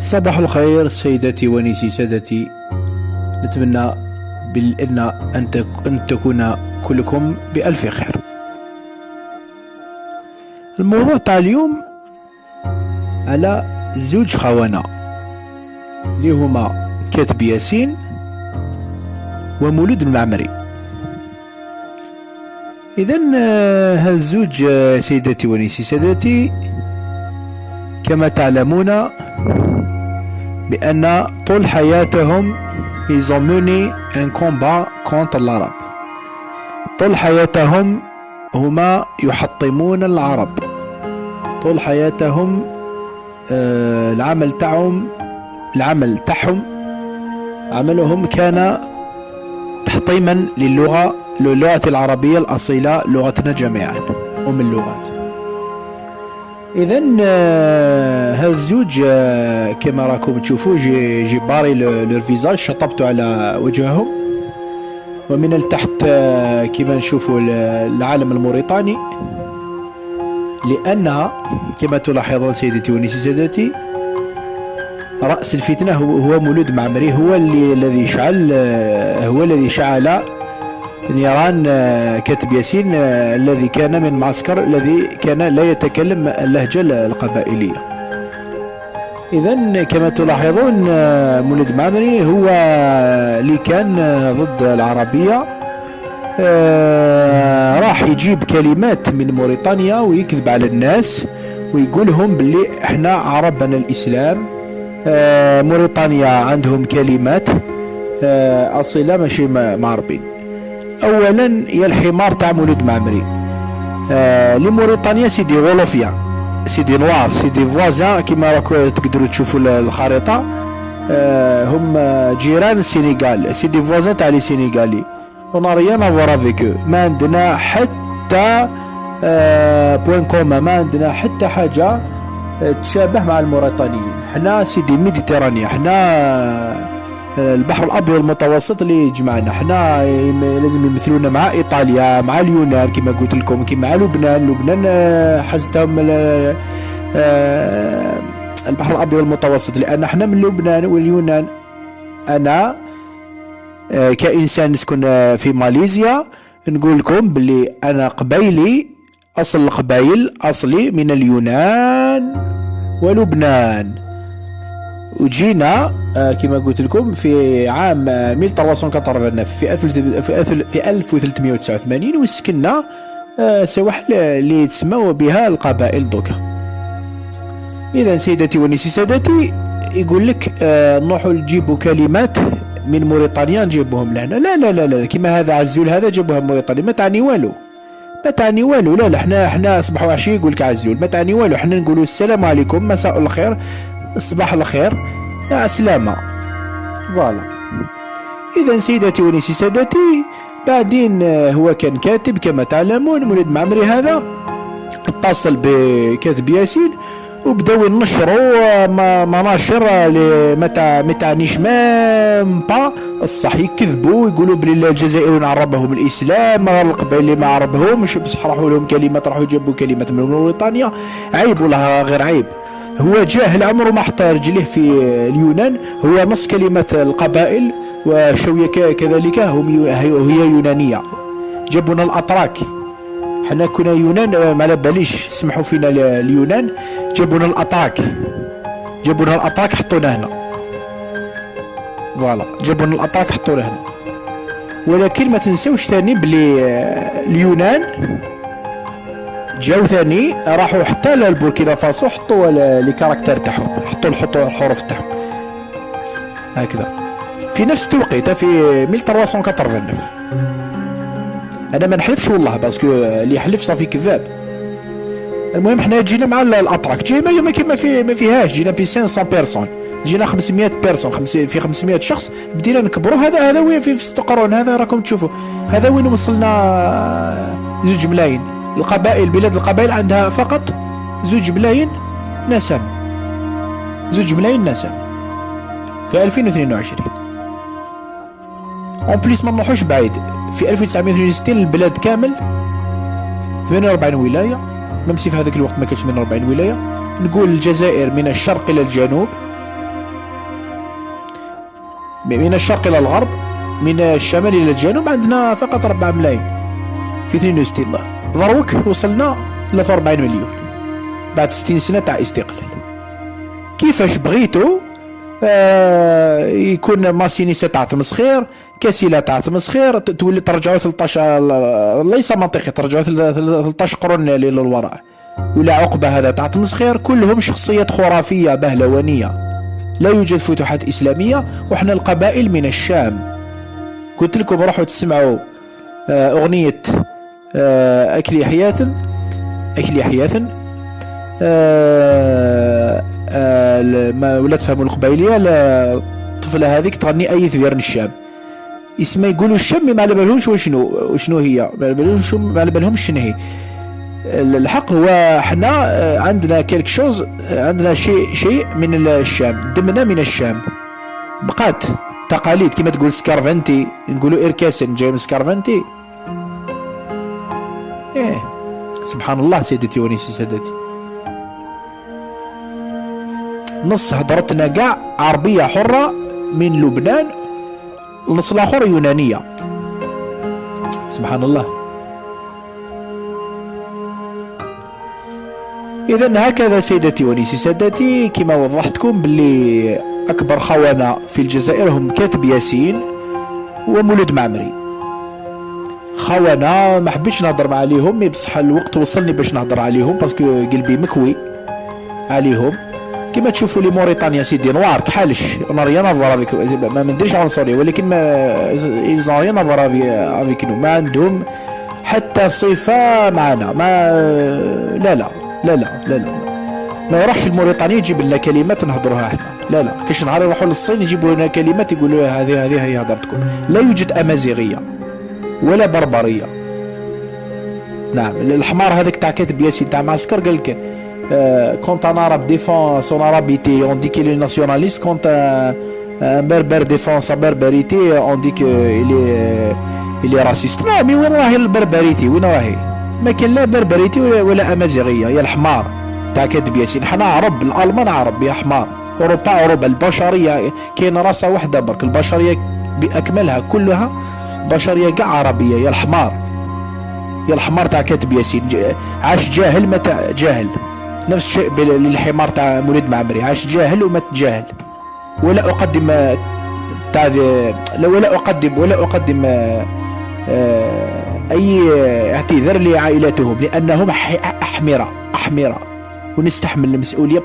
صباح الخير سيدتي ونسي سادتي. نتمنى أن تكون كلكم بألف خير. الموضوع تاع اليوم على زوج خونة اللي هما كاتب ياسين ومولود المعمري. إذن هذا الزوج سيدتي ونسي سادتي كما تعلمون بأن طول حياتهم ils ont mené un combat contre l'Arab. طول حياتهم هما يحطمون العرب. طول حياتهم العمل تاعهم عملهم كان تحطيما للغة العربية الأصيلة، لغتنا جميعا أم اللغات. إذن هذا الزوج كما راكم تشوفوا جي باري لور فيزاج، شطبته على وجههم، ومن التحت كما نشوفوا العالم الموريتاني، لأن كما تلاحظون سيدتي ونسي سادتي رأس الفتنة هو مولود معمري، هو الذي شعل نيران كاتب ياسين الذي كان من معسكر الذي كان لا يتكلم اللهجة القبائلية. إذن كما تلاحظون مولد معمري هو اللي كان ضد العربية، راح يجيب كلمات من موريتانيا ويكذب على الناس ويقولهم باللي احنا عربنا الإسلام، موريتانيا عندهم كلمات أصيلة ماشي معربين. اولا يا الحمار تاع مولود معمري، لموريتانيا سيدي غولوفيا، سيدي نوار، سيدي فوازان كما راكم تقدروا تشوفوا الخريطه، هم جيران السنغال، سيدي فوازان تاع لي سينيغالي، اون ريان افوار افيك. ما عندنا حتى بوين كوما، ما عندنا حتى حاجه تشابه مع الموريتانيين. حنا سيدي ميديتيرانيا، حنا البحر الابيض المتوسط اللي يجمعنا، حنا لازم يمثلونا مع ايطاليا، مع اليونان كما قلت لكم، كما لبنان حزتهم البحر الابيض المتوسط، لان حنا من لبنان واليونان. انا كانسان نسكن في ماليزيا نقول لكم باللي انا قبيلي، اصل القبائل اصلي من اليونان ولبنان، وجينا كما قلت لكم في عام 1389 في 1389 وسكننا سواحل اللي تسموا بها القبائل دوكا. اذا سيدتي ونسي سادتي يقول لك نروحوا نجيبوا كلمات من موريتانيا نجيبوهم لهنا. لا لا لا لا، كما هذا عزول هذا جابوها من موريتانيا، ما تعني والو، ما تعني والو. لا لا، احنا صباح وعشيه يقول لك عزول، ما تعني والو. احنا نقولوا السلام عليكم، مساء الخير، صباح الخير، يا سلامة، فوالا. إذا سيدتي ونسي سادتي بعدين هو كان كاتب كما تعلمون. مولد معمري هذا اتصل بكاتب ياسين وبداو ينشروا مناشر ما تعنيش مام با الصح، يكذبوا يقولوا بلي الجزائر عربهم الاسلام، القبائل اللي ما عربهمش، بصح راحوا لهم كلمات، راحوا جابوا كلمات من موريتانيا. عيب والله غير عيب. هو جاهل عمره ما حط رجليه في اليونان، هو نص كلمة القبائل وشوية كذلك هي يونانية. جابونا الأتراك، حنا كنا يونان ما على باليش سمحوا فينا اليونان، جابونا الأتراك حطونا هنا، فوالا، جابونا الأتراك حطونا هنا. ولكن ما تنسوش ثاني بلي اليونان جاو ثاني راحوا حتى للبوركينا فاسو، حطوا لي كاركتير تاعهم، حطوا الحروف تاعهم هكذا في نفس التوقيت في 1389. انا ما نحلفش والله، باسكو اللي يحلف صافي كذاب. المهم حنا جينا مع الاتراك، جينا ما فيهاش، جينا ب 500 بيرسون، جينا 500 بيرسون، في 500 شخص بدينا نكبروا. هذا وين في 6 قرون، هذا راكم تشوفوا هذا وين وصلنا 2 ملايين. القبائل، بلاد القبائل عندها فقط 2 ملايين نسم، 2 ملايين نسم في 2022. اون بليس ما نروحوش بعيد، في 1962 البلاد كامل 48 ولاية، ممسي في هذاك الوقت ما كانش 48 ولاية. نقول الجزائر من الشرق إلى الجنوب من الشرق إلى الغرب، من الشمال إلى الجنوب عندنا فقط 4 ملايين في 62 ظهر. ضروك وصلنا 43 مليون بعد 60 سنة تاع استقلال. كيفاش بغيتو يكون ماسينيسا تاع تمسخير، كاسيلا تاع تمسخير، تولي ترجعوا 13 ليس منطقي، ترجعوا 13 قرون للوراء، ولا عقبة هذا تاع تمسخير. كلهم شخصيات خرافية بهلوانية. لا يوجد فتوحات إسلامية، وإحنا القبائل من الشام. قلت لكم روحوا تسمعوا أغنية أكلي حياث أكلي حياث، ما ولا تفهموا القبائلية. الطفلة هذيك تغني أي ثيرن الشام، اسمها يقولوا الشام ما على بالهمش وشنو هي، ما على بالهمش شنو هي. الحق هو احنا عندنا كيلك شوز، عندنا شيء من الشام، دمنا من الشام. بقات تقاليد كما تقول سكارفنتي، نقولوا إركاسن جاي من سكارفنتي. سبحان الله سيدتي ونيسي سادتي. نص هضرتنا قاع عربية حرة من لبنان، النص الآخر يونانية. سبحان الله. إذا هكذا سيدتي ونيسي سادتي، كما وضحتكم باللي أكبر خونة في الجزائر هم كاتب ياسين ومولود معمري. خونة ما حبيتش نهضر عليهم، بصح الوقت وصلني باش نهضر عليهم باسكو قلبي مكوي عليهم. كما تشوفوا لي موريتانيا سيدي نوار كحالش، انا ريان افرافيك، ما نديرش عنصريه، ولكن ما ايزاريان افرافيك ما عندهم حتى صفه معنا. ما لا لا لا لا لا, لا. ما يروحش الموريتاني يجيب لنا كلمات نهضروها احنا، لا لا. كاش نهار يروحوا للصين يجيبوا لنا كلمات يقولوا هذه هي هضرتكم. لا يوجد امازيغيه ولا بربريه. نعم الحمار هذاك تاع كاتب ياسين تاع معسكر قال لك quand un arabe défend son arabité on dit qu'il est nationaliste, quand un berbère défend sa berbérité on dit qu'il est raciste. نعم وين راهي البربريتي؟ وين راهي؟ ما كان لا بربريتي ولا امازيغيه. يا الحمار تاع كاتب ياسين، حنا عرب، الالمان عرب يا حمار. اوروبا البشريه كاين راسها وحده برك، البشريه باكملها كلها بشريه كاع عربيه. يا الحمار يا الحمار تاع كاتب ياسين عاش جاهل متى جاهل. نفس الشيء للحمار تاع مولد معمري، عاش جاهل ومات جاهل. ولا اقدم ولا اقدم اي اعتذار لعائلتهم لانهم احمرة ونستحمل المسؤوليه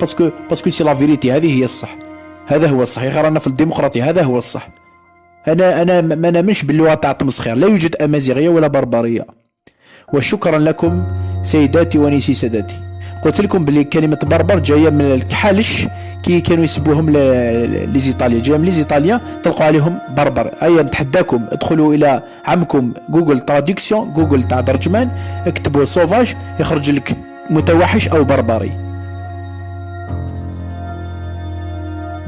باسكو سي لا فيريتي. هذه هي الصح، هذا هو الصح. رانا في الديمقراطيه، هذا هو الصح. انا ما نامنش باللغه تاع تمسخير، لا يوجد امازيغيه ولا بربريه. وشكرا لكم سيداتي ونيسي سادتي. قلت لكم بلي كلمة بربر جاية من الكحالش، كي كانوا يسبوهم ليزيطاليا، جاية من ليزيطاليا تلقوا عليهم بربر. أيا نتحداكم ادخلوا إلى عمكم جوجل تراديكسيون، جوجل تاع ترجمان، اكتبوا سوفاج يخرج لك متوحش أو بربري.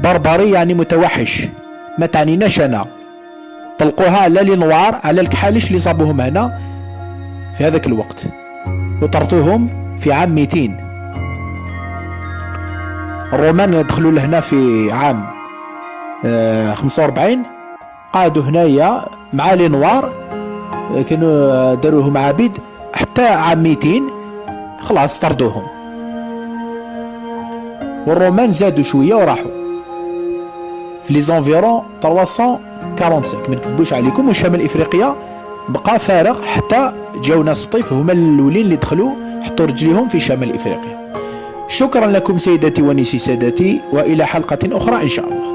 بربري يعني متوحش، ما تعنيناش أنا. طلقوها على لي نوار، على الكحالش اللي صابوهم هنا في هذاك الوقت، وطرطوهم في عام 200. الرومان يدخلوا لهنا في عام 45، قعدوا هنايا مع لي نوار، كانوا داروهم عبيد حتى عام 200 خلاص طردوهم. والرومان زادوا شويه وراحوا في لي زونفيرون 345. ما نكذبوش عليكم. وشمال افريقيا بقى فارغ حتى جاو ناس طيف، هما الاولين اللي دخلوا حطوا رجليهم في شمال افريقيا. شكرا لكم سيداتي ونسي سادتي، والى حلقة اخرى ان شاء الله.